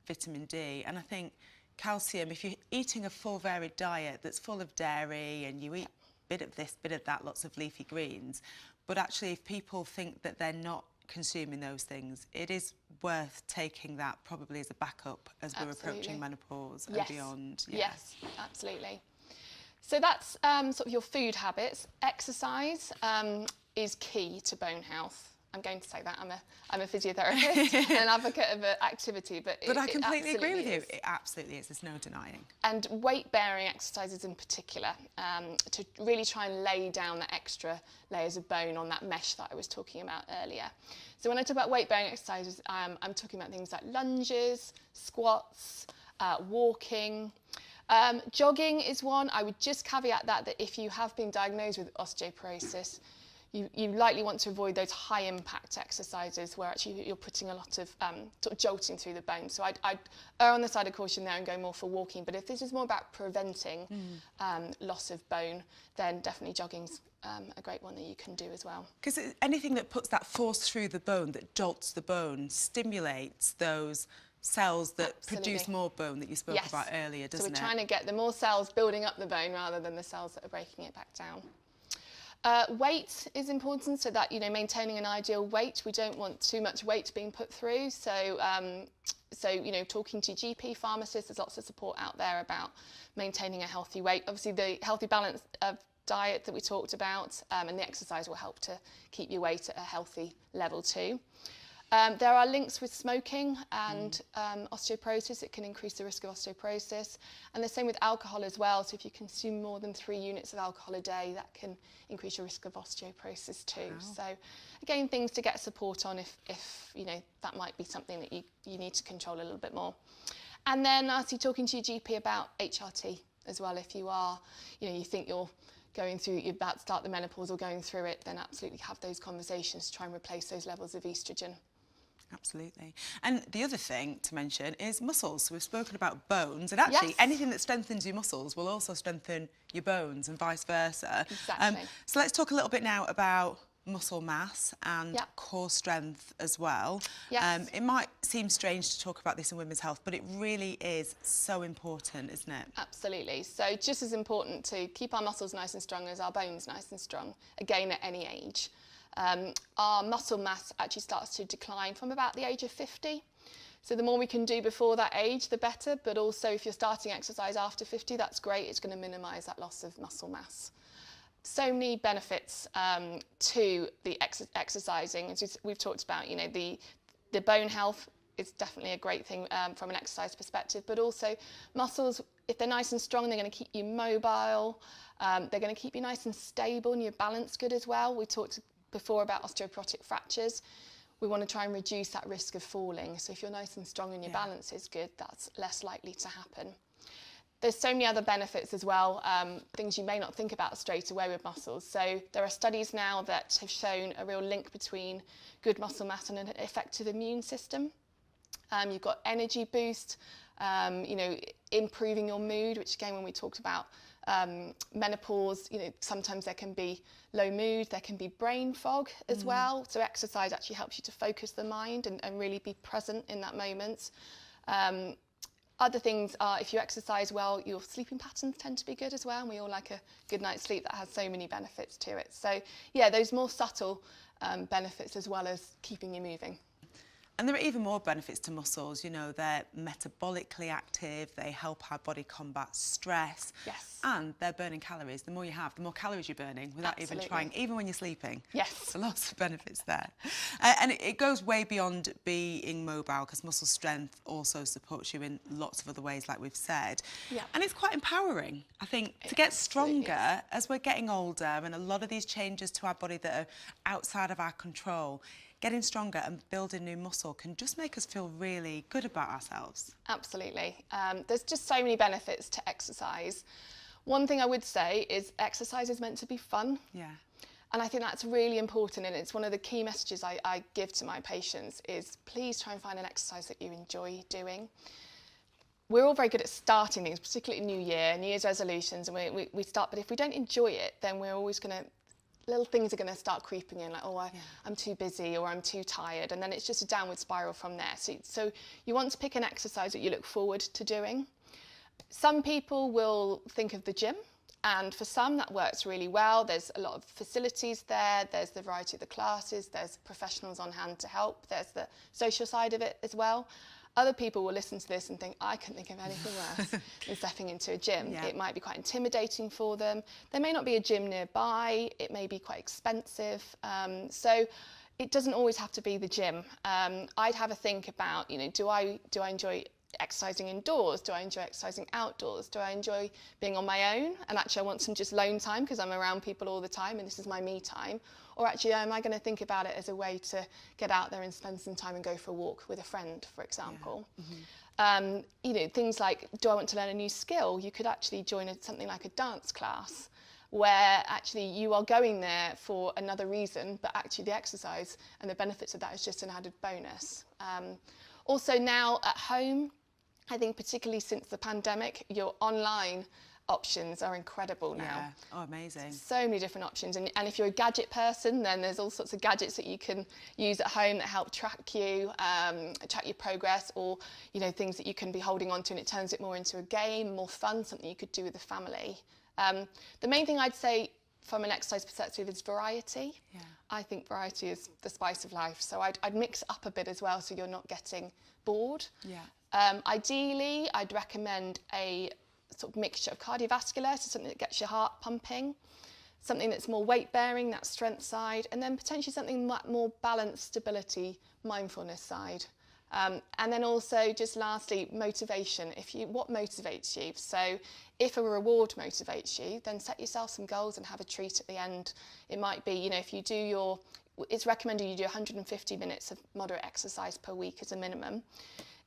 vitamin D. And I think calcium, if you're eating a full varied diet that's full of dairy and you eat a bit of this, bit of that, lots of leafy greens, but actually if people think that they're not consuming those things, it is worth taking that probably as a backup as we're approaching menopause and beyond. Yeah. Yes, absolutely. So that's sort of your food habits. Exercise is key to bone health. I'm going to say that. I'm a physiotherapist and an advocate of activity, but I completely agree with you. It absolutely is. There's no denying. And weight-bearing exercises in particular, to really try and lay down the extra layers of bone on that mesh that I was talking about earlier. So when I talk about weight-bearing exercises, I'm talking about things like lunges, squats, walking. Jogging is one. I would just caveat that if you have been diagnosed with osteoporosis, you likely want to avoid those high impact exercises where actually you're putting a lot of sort of jolting through the bone. So I'd err on the side of caution there and go more for walking. But if this is more about preventing loss of bone, then definitely jogging's a great one that you can do as well. Because anything that puts that force through the bone, that jolts the bone, stimulates those cells that produce more bone that you spoke about earlier, doesn't it? So we're trying to get the more cells building up the bone rather than the cells that are breaking it back down. Weight is important, so that, you know, maintaining an ideal weight. We don't want too much weight being put through. So, you know, talking to GP, pharmacists, there's lots of support out there about maintaining a healthy weight. Obviously, the healthy balance of diet that we talked about and the exercise will help to keep your weight at a healthy level too. There are links with smoking and osteoporosis. It can increase the risk of osteoporosis. And the same with alcohol as well. So if you consume more than 3 units of alcohol a day, that can increase your risk of osteoporosis too. Wow. So again, things to get support on if you know, that might be something that you need to control a little bit more. And then lastly, talking to your GP about HRT as well. If you are, you know, you think you're about to start the menopause or going through it, then absolutely have those conversations to try and replace those levels of estrogen. Absolutely. And the other thing to mention is muscles. So we've spoken about bones, and actually anything that strengthens your muscles will also strengthen your bones and vice versa. Exactly. So let's talk a little bit now about muscle mass and core strength as well. Yes. It might seem strange to talk about this in women's health, but it really is so important, isn't it? Absolutely. So just as important to keep our muscles nice and strong as our bones nice and strong, again at any age. Our muscle mass actually starts to decline from about the age of 50. So the more we can do before that age, the better. But also if you're starting exercise after 50, that's great. It's going to minimise that loss of muscle mass. So many benefits to the exercising. As we've talked about, you know, the bone health is definitely a great thing from an exercise perspective. But also muscles, if they're nice and strong, they're going to keep you mobile. They're going to keep you nice and stable and your balance good as well. We talked before about osteoporotic fractures. we want to try and reduce that risk of falling. So if you're nice and strong and your balance is good, that's less likely to happen. There's so many other benefits as well, things you may not think about straight away with muscles. So there are studies now that have shown a real link between good muscle mass and an effective immune system. You've got energy boost, you know, improving your mood, which again, when we talked about menopause, you know, sometimes there can be low mood, there can be brain fog as well. So exercise actually helps you to focus the mind and really be present in that moment. Other things are, if you exercise well, your sleeping patterns tend to be good as well, and we all like a good night's sleep. That has so many benefits to it. So yeah, those more subtle benefits as well as keeping you moving. And there are even more benefits to muscles. You know, they're metabolically active, they help our body combat stress. Yes. And they're burning calories. The more you have, the more calories you're burning without even trying, even when you're sleeping. Yes. So lots of benefits there. And it goes way beyond being mobile, because muscle strength also supports you in lots of other ways, like we've said. Yeah. And it's quite empowering, I think, to get stronger as we're getting older, and a lot of these changes to our body that are outside of our control. Getting stronger and building new muscle can just make us feel really good about ourselves. Absolutely. There's just so many benefits to exercise. One thing I would say is exercise is meant to be fun. Yeah. And I think that's really important, and it's one of the key messages I give to my patients is please try and find an exercise that you enjoy doing. We're all very good at starting things, particularly New Year, New Year's resolutions, and we start, but if we don't enjoy it, then we're always going to little things are going to start creeping in, like, oh, I'm too busy or I'm too tired, and then it's just a downward spiral from there. So you want to pick an exercise that you look forward to doing. Some people will think of the gym, and for some that works really well. There's a lot of facilities there, there's the variety of the classes, there's professionals on hand to help, there's the social side of it as well. Other people will listen to this and think, I couldn't think of anything worse than stepping into a gym. Yeah. It might be quite intimidating for them. There may not be a gym nearby. It may be quite expensive. So it doesn't always have to be the gym. I'd have a think about, you know, do I enjoy exercising indoors? Do I enjoy exercising outdoors? Do I enjoy being on my own? And actually I want some just lone time because I'm around people all the time and this is my me time. Or actually, am I going to think about it as a way to get out there and spend some time and go for a walk with a friend, for example? Yeah. You know, things like, do I want to learn a new skill? You could actually join something like a dance class where actually you are going there for another reason, but actually the exercise and the benefits of that is just an added bonus. Also now at home, I think particularly since the pandemic, your online options are incredible now. Yeah. Oh, amazing. So many different options. And if you're a gadget person, then there's all sorts of gadgets that you can use at home that help track you, track your progress, or, you know, things that you can be holding on to, and it turns it more into a game, more fun, something you could do with the family. The main thing I'd say from an exercise perspective is variety. Yeah. I think variety is the spice of life. So I'd mix it up a bit as well so you're not getting bored. Yeah. Ideally, I'd recommend a sort of mixture of cardiovascular, so something that gets your heart pumping, something that's more weight bearing, that strength side, and then potentially something more balance, stability, mindfulness side. And then also just lastly, motivation. What motivates you? So if a reward motivates you, then set yourself some goals and have a treat at the end. It might be, you know, if you do it's recommended you do 150 minutes of moderate exercise per week as a minimum.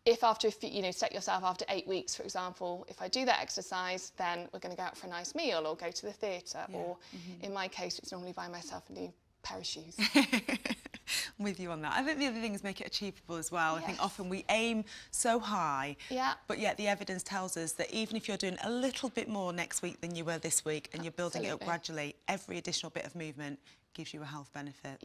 If after, you know, set yourself after 8 weeks, for example, if I do that exercise, then we're going to go out for a nice meal or go to the theatre. Yeah. Or in my case, it's normally buy myself a new pair of shoes. I'm with you on that. I think the other thing is make it achievable as well. Yes. I think often we aim so high, but yet the evidence tells us that even if you're doing a little bit more next week than you were this week, and you're building it up gradually, every additional bit of movement gives you a health benefit.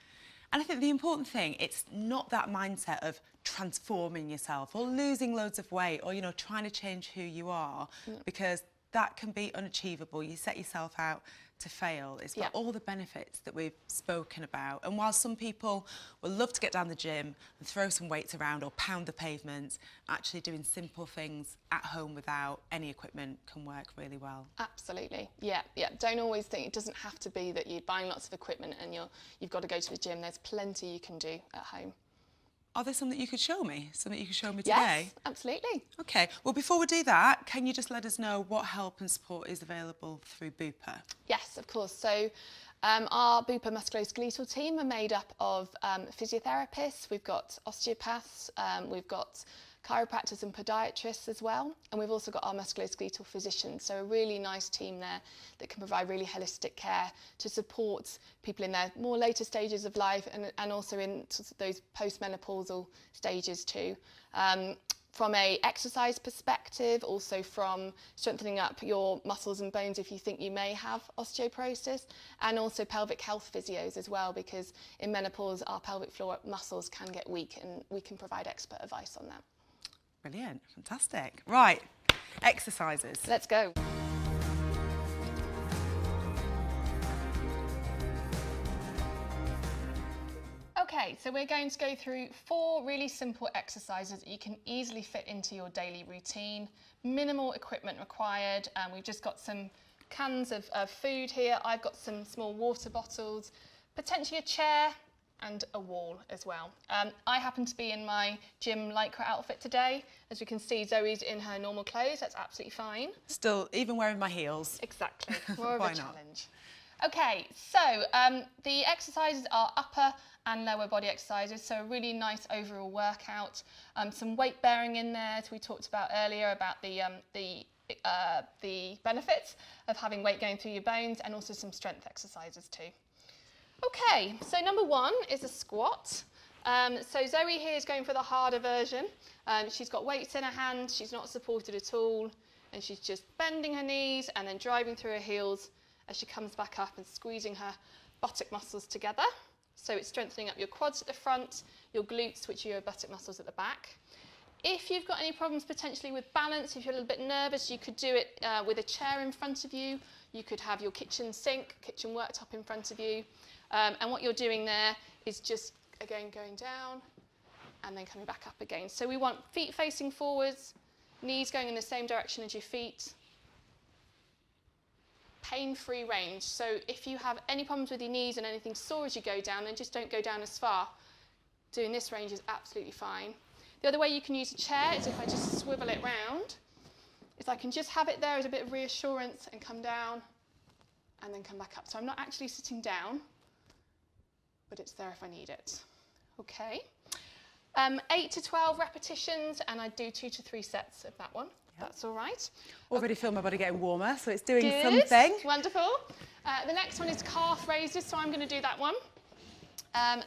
And I think the important thing, it's not that mindset of transforming yourself or losing loads of weight or, you know, trying to change who you are, because that can be unachievable. You set yourself out to fail. It's got all the benefits that we've spoken about. And while some people will love to get down the gym and throw some weights around or pound the pavement, actually doing simple things at home without any equipment can work really well. Absolutely. Yeah. Don't always think it doesn't have to be that you're buying lots of equipment and you've got to go to the gym. There's plenty you can do at home. Are there some that you could show me? Some that you could show me today? Yes, absolutely. OK. Well, before we do that, can you just let us know what help and support is available through Bupa? Yes, of course. So Our Bupa musculoskeletal team are made up of physiotherapists, we've got osteopaths, we've got chiropractors and podiatrists as well, and we've also got our musculoskeletal physicians, so a really nice team there that can provide really holistic care to support people in their more later stages of life and also in sort of those postmenopausal stages too. From a exercise perspective, also from strengthening up your muscles and bones if you think you may have osteoporosis, and also pelvic health physios as well, because in menopause our pelvic floor muscles can get weak and we can provide expert advice on that. Brilliant, fantastic. Right, exercises. Let's go. Okay, so we're going to go through 4 really simple exercises that you can easily fit into your daily routine. Minimal equipment required, and we've just got some cans of food here. I've got some small water bottles, potentially a chair and a wall as well. I happen to be in my gym lycra outfit today. As you can see, Zoe's in her normal clothes. That's absolutely fine. Still, even wearing my heels. Exactly, more of Why a not? challenge. Okay, so the exercises are upper and lower body exercises, so a really nice overall workout. Some weight bearing in there, as we talked about earlier, about the benefits of having weight going through your bones, and also some strength exercises too. Okay, so number 1 is a squat. So Zoe here is going for the harder version. She's got weights in her hand, she's not supported at all, and she's just bending her knees and then driving through her heels as she comes back up and squeezing her buttock muscles together. So it's strengthening up your quads at the front, your glutes, which are your buttock muscles at the back. If you've got any problems potentially with balance, if you're a little bit nervous, you could do it with a chair in front of you. You could have your kitchen sink, kitchen worktop in front of you. And what you're doing there is just, again, going down and then coming back up again. So we want feet facing forwards, knees going in the same direction as your feet. Pain-free range. So if you have any problems with your knees and anything sore as you go down, then just don't go down as far. Doing this range is absolutely fine. The other way you can use a chair is if I just swivel it round, is I can just have it there as a bit of reassurance and come down and then come back up. So I'm not actually sitting down, but it's there if I need it. Okay. 8 to 12 repetitions, and I do 2 to 3 sets of that one. Yep. That's all right. Already feel my body getting warmer, so it's doing Good. something. Wonderful. The next one is calf raises, so I'm going to do that one.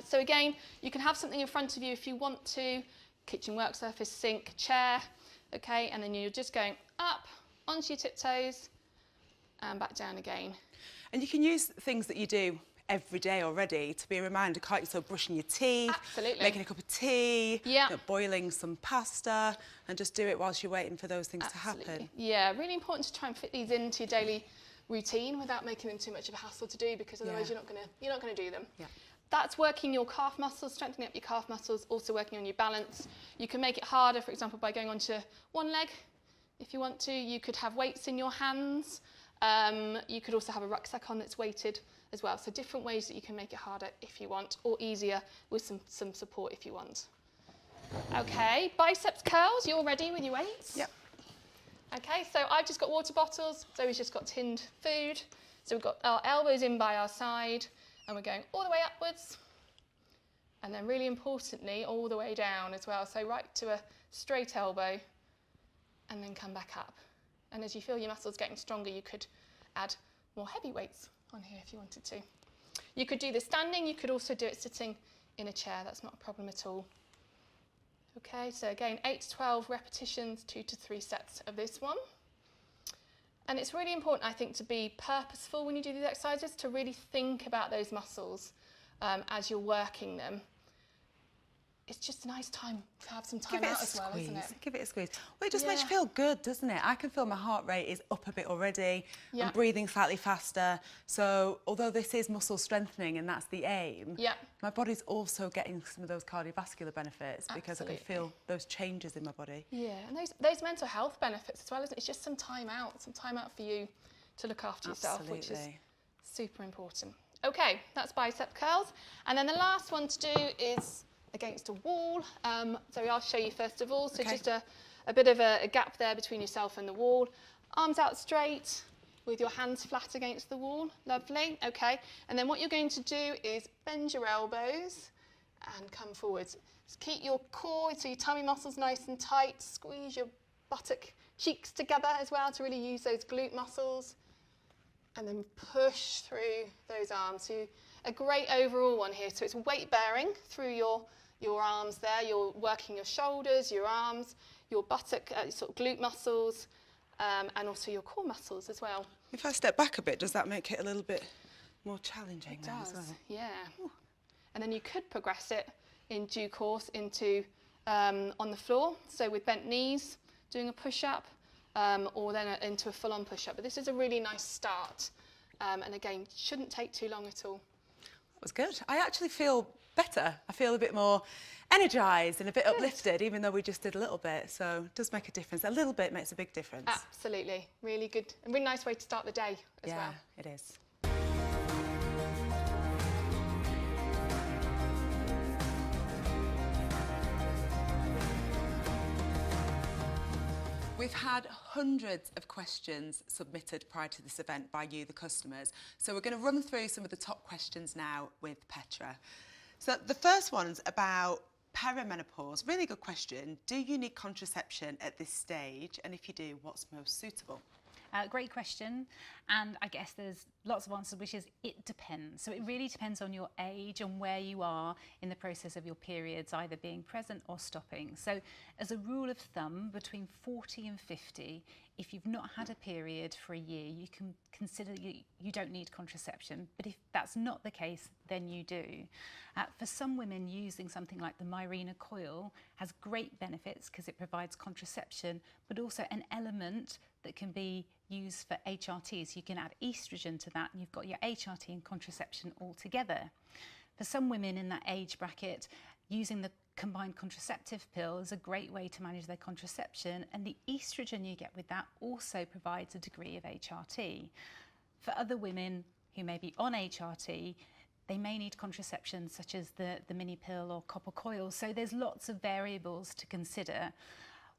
So again, you can have something in front of you if you want to, kitchen work surface, sink, chair, okay, and then you're just going up onto your tiptoes and back down again. And you can use things that you do every day already to be a reminder, can't you? So brushing your teeth, Absolutely. making a cup of tea, Yeah. boiling some pasta, and just do it whilst you're waiting for those things Absolutely. to happen. Yeah, really important to try and fit these into your daily routine without making them too much of a hassle to do, because otherwise you're not gonna do them. Yeah. That's working your calf muscles, strengthening up your calf muscles, also working on your balance. You can make it harder, for example, by going onto one leg. If you want to, you could have weights in your hands. You could also have a rucksack on that's weighted as well. So different ways that you can make it harder if you want, or easier with some support if you want. Okay, biceps curls, you're ready with your weights? Yep. Okay, so I've just got water bottles, Zoe's just got tinned food. So we've got our elbows in by our side, and we're going all the way upwards. And then really importantly, all the way down as well. So right to a straight elbow, and then come back up. And as you feel your muscles getting stronger, you could add more heavy weights on here if you wanted to. You could do this standing, you could also do it sitting in a chair, that's not a problem at all. Okay, so again, 8 to 12 repetitions, 2 to 3 sets of this one. And it's really important, I think, to be purposeful when you do these exercises, to really think about those muscles as you're working them. It's just a nice time to have some time out as well, isn't it? Give it a squeeze. Well, it just makes you feel good, doesn't it? I can feel my heart rate is up a bit already. Yeah. I'm breathing slightly faster. So although this is muscle strengthening and that's the aim, my body's also getting some of those cardiovascular benefits because I can feel those changes in my body. Yeah, and those mental health benefits as well, isn't it? It's just some time out for you to look after yourself, which is super important. Okay, that's bicep curls. And then the last one to do is against a wall. So I'll show you first of all. So just a bit of a gap there between yourself and the wall. Arms out straight. with your hands flat against the wall. Lovely. Okay. And then what you're going to do is bend your elbows and come forwards. Just keep your core, so your tummy muscles nice and tight. Squeeze your buttock cheeks together as well to really use those glute muscles. And then push through those arms. So a great overall one here. So it's weight bearing through your arms there. You're working your shoulders, your arms, your buttock, sort of glute muscles, and also your core muscles as well. If I step back a bit, does that make it a little bit more challenging? It then does, as well? yeah. Ooh. And then you could progress it in due course into on the floor. So with bent knees, doing a push-up, or then into a full-on push-up. But this is a really nice start. And again, shouldn't take too long at all. That was good. I actually feel better. I feel a bit more energised and a bit uplifted, even though we just did a little bit. So it does make a difference. A little bit makes a big difference. Absolutely. Really good. A really nice way to start the day as well. Yeah, it is. We've had hundreds of questions submitted prior to this event by you, the customers. So we're going to run through some of the top questions now with Petra. So the first one's about perimenopause. Really good question. Do you need contraception at this stage? And if you do, what's most suitable? Great question, and I guess there's lots of answers, which is it depends. So it really depends on your age and where you are in the process of your periods, either being present or stopping. So as a rule of thumb, between 40 and 50, if you've not had a period for a year, you can consider you don't need contraception. But if that's not the case, then you do. For some women, using something like the Mirena coil has great benefits because it provides contraception, but also an element that can be used for HRT. So you can add estrogen to that and you've got your HRT and contraception all together. For some women in that age bracket, using the combined contraceptive pill is a great way to manage their contraception, and the estrogen you get with that also provides a degree of HRT. For other women who may be on HRT, they may need contraception such as the mini pill or copper coil. So there's lots of variables to consider.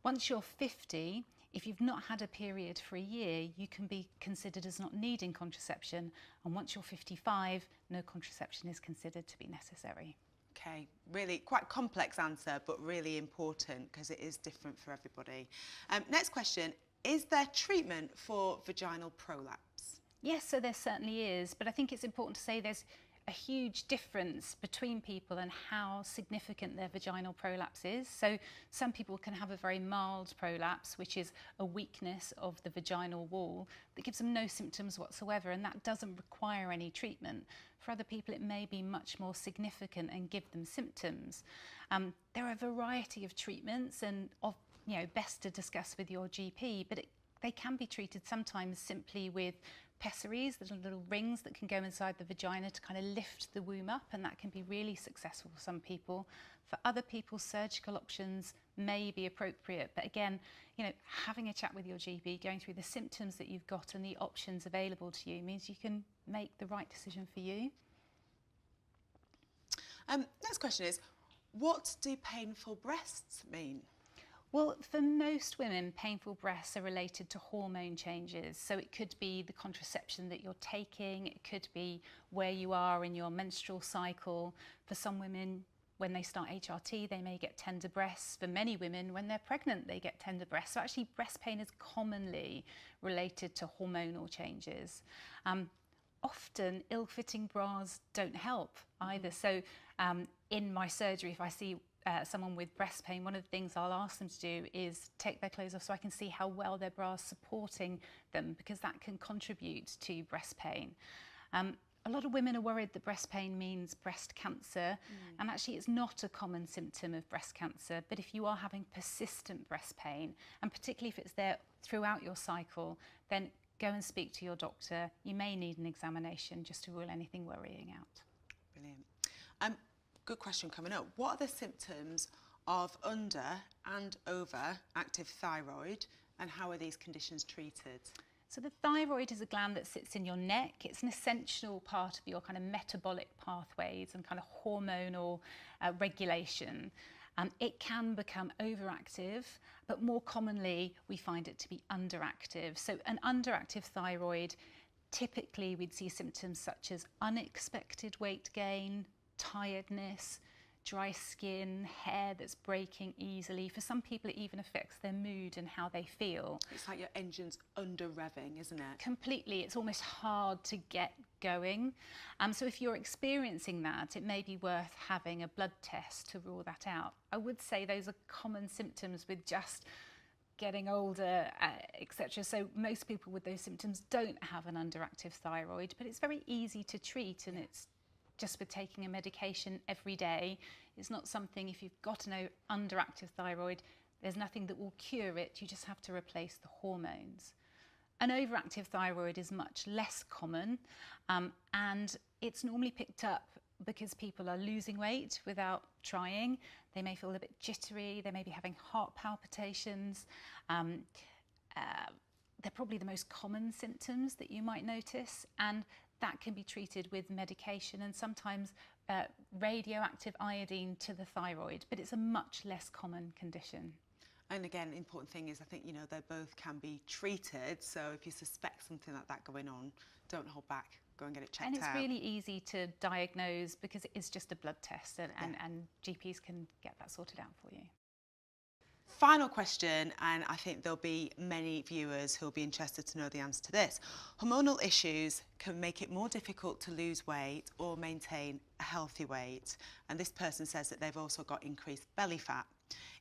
Once you're 50, if you've not had a period for a year, you can be considered as not needing contraception. And once you're 55, no contraception is considered to be necessary. Okay, really quite complex answer, but really important because it is different for everybody. Next question, is there treatment for vaginal prolapse? Yes, so there certainly is, but I think it's important to say there's a huge difference between people and how significant their vaginal prolapse is. So some people can have a very mild prolapse, which is a weakness of the vaginal wall that gives them no symptoms whatsoever, and that doesn't require any treatment. For other people, it may be much more significant and give them symptoms. There are a variety of treatments, and best to discuss with your GP, but they can be treated sometimes simply with pessaries, little rings that can go inside the vagina to kind of lift the womb up, and that can be really successful for some people. For other people, surgical options may be appropriate, but again, having a chat with your GP, going through the symptoms that you've got and the options available to you means you can make the right decision for you. Next question is, what do painful breasts mean? Well, for most women, painful breasts are related to hormone changes. So it could be the contraception that you're taking, it could be where you are in your menstrual cycle. For some women, when they start HRT, they may get tender breasts. For many women, when they're pregnant, they get tender breasts. So actually, breast pain is commonly related to hormonal changes. Often, ill-fitting bras don't help either. So in my surgery, if I see someone with breast pain, one of the things I'll ask them to do is take their clothes off so I can see how well their bra is supporting them, because that can contribute to breast pain. A lot of women are worried that breast pain means breast cancer, and actually it's not a common symptom of breast cancer. But if you are having persistent breast pain, and particularly if it's there throughout your cycle, then go and speak to your doctor. You may need an examination just to rule anything worrying out. Brilliant. Good question coming up. What are the symptoms of under and over active thyroid, and how are these conditions treated? So the thyroid is a gland that sits in your neck. It's an essential part of your kind of metabolic pathways and kind of hormonal regulation. It can become overactive, but more commonly we find it to be underactive. So an underactive thyroid, typically we'd see symptoms such as unexpected weight gain, tiredness, dry skin, hair that's breaking easily. For some people, it even affects their mood and how they feel. It's like your engine's under revving, isn't it? Completely. It's almost hard to get going. So if you're experiencing that, it may be worth having a blood test to rule that out. I would say those are common symptoms with just getting older, etc. So most people with those symptoms don't have an underactive thyroid, but it's very easy to treat, and it's just with taking a medication every day. It's not something, if you've got an underactive thyroid, there's nothing that will cure it. You just have to replace the hormones. An overactive thyroid is much less common, and it's normally picked up because people are losing weight without trying. They may feel a bit jittery, they may be having heart palpitations. They're probably the most common symptoms that you might notice, and that can be treated with medication and sometimes radioactive iodine to the thyroid, but it's a much less common condition. And again, the important thing is, I think, they both can be treated. So if you suspect something like that going on, don't hold back, go and get it checked out. And it's really easy to diagnose because it is just a blood test, and GPs can get that sorted out for you. Final question, and I think there'll be many viewers who'll be interested to know the answer to this. Hormonal issues can make it more difficult to lose weight or maintain a healthy weight. And this person says that they've also got increased belly fat.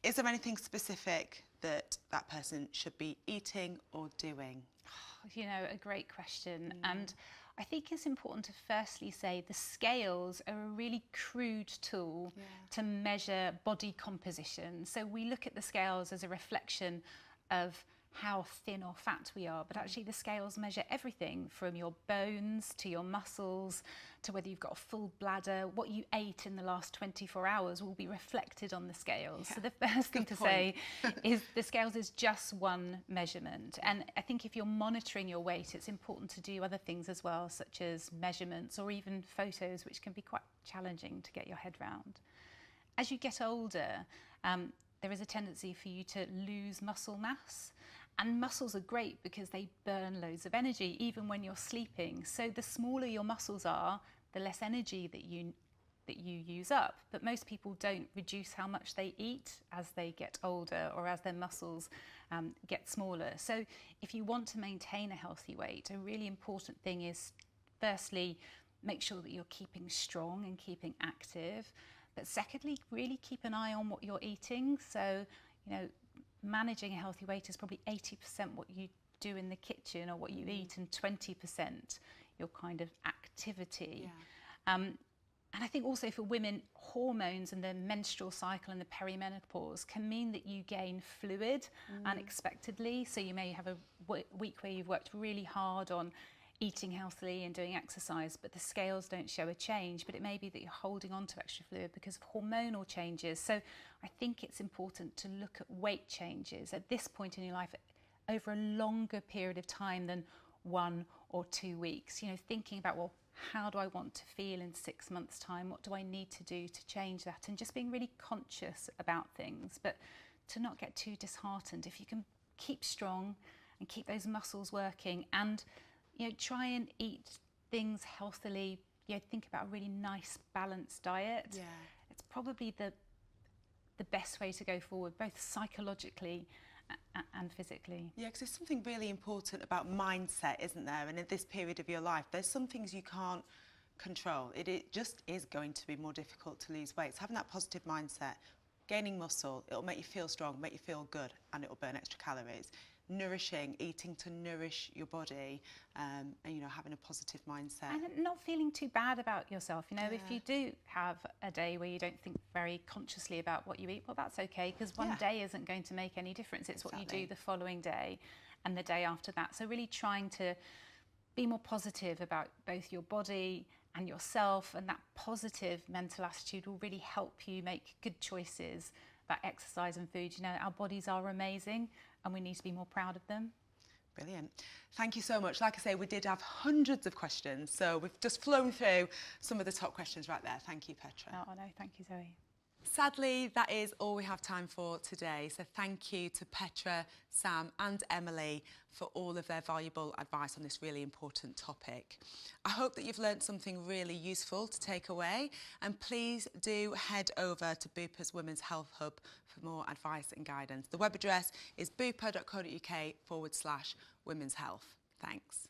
Is there anything specific that that person should be eating or doing? A great question. And I think it's important to firstly say the scales are a really crude tool to measure body composition. So we look at the scales as a reflection of how thin or fat we are, but actually the scales measure everything from your bones to your muscles to whether you've got a full bladder. What you ate in the last 24 hours will be reflected on the scales. So the first thing to say is the scales is just one measurement. And I think if you're monitoring your weight, it's important to do other things as well, such as measurements or even photos, which can be quite challenging to get your head round. As you get older, there is a tendency for you to lose muscle mass. And muscles are great because they burn loads of energy, even when you're sleeping. So the smaller your muscles are, the less energy that you use up. But most people don't reduce how much they eat as they get older or as their muscles get smaller. So if you want to maintain a healthy weight, a really important thing is, firstly, make sure that you're keeping strong and keeping active. But secondly, really keep an eye on what you're eating. So, managing a healthy weight is probably 80% what you do in the kitchen or what you eat, and 20% your kind of activity. And I think also for women, hormones and the menstrual cycle and the perimenopause can mean that you gain fluid unexpectedly. So you may have a week where you've worked really hard on eating healthily and doing exercise, but the scales don't show a change, but it may be that you're holding on to extra fluid because of hormonal changes. So I think it's important to look at weight changes at this point in your life over a longer period of time than 1 or 2 weeks. Thinking about, well, how do I want to feel in 6 months' time? What do I need to do to change that? And just being really conscious about things, but to not get too disheartened. If you can keep strong and keep those muscles working and try and eat things healthily. Think about a really nice, balanced diet. It's probably the best way to go forward, both psychologically and physically. Because there's something really important about mindset, isn't there? And in this period of your life, there's some things you can't control. It just is going to be more difficult to lose weight. So having that positive mindset, gaining muscle, it'll make you feel strong, make you feel good, and it'll burn extra calories. Nourishing, eating to nourish your body, and having a positive mindset. And not feeling too bad about yourself. If you do have a day where you don't think very consciously about what you eat, well, that's okay, because one day isn't going to make any difference. It's what you do the following day and the day after that. So really trying to be more positive about both your body and yourself, and that positive mental attitude will really help you make good choices about exercise and food. Our bodies are amazing and we need to be more proud of them. Brilliant. Thank you so much. Like I say, we did have hundreds of questions, so we've just flown through some of the top questions right there. Thank you, Petra. Oh, no, thank you, Zoe. Sadly, that is all we have time for today. So thank you to Petra, Sam and Emily for all of their valuable advice on this really important topic. I hope that you've learned something really useful to take away, and please do head over to Bupa's Women's Health Hub for more advice and guidance. The web address is bupa.co.uk/women's health. Thanks.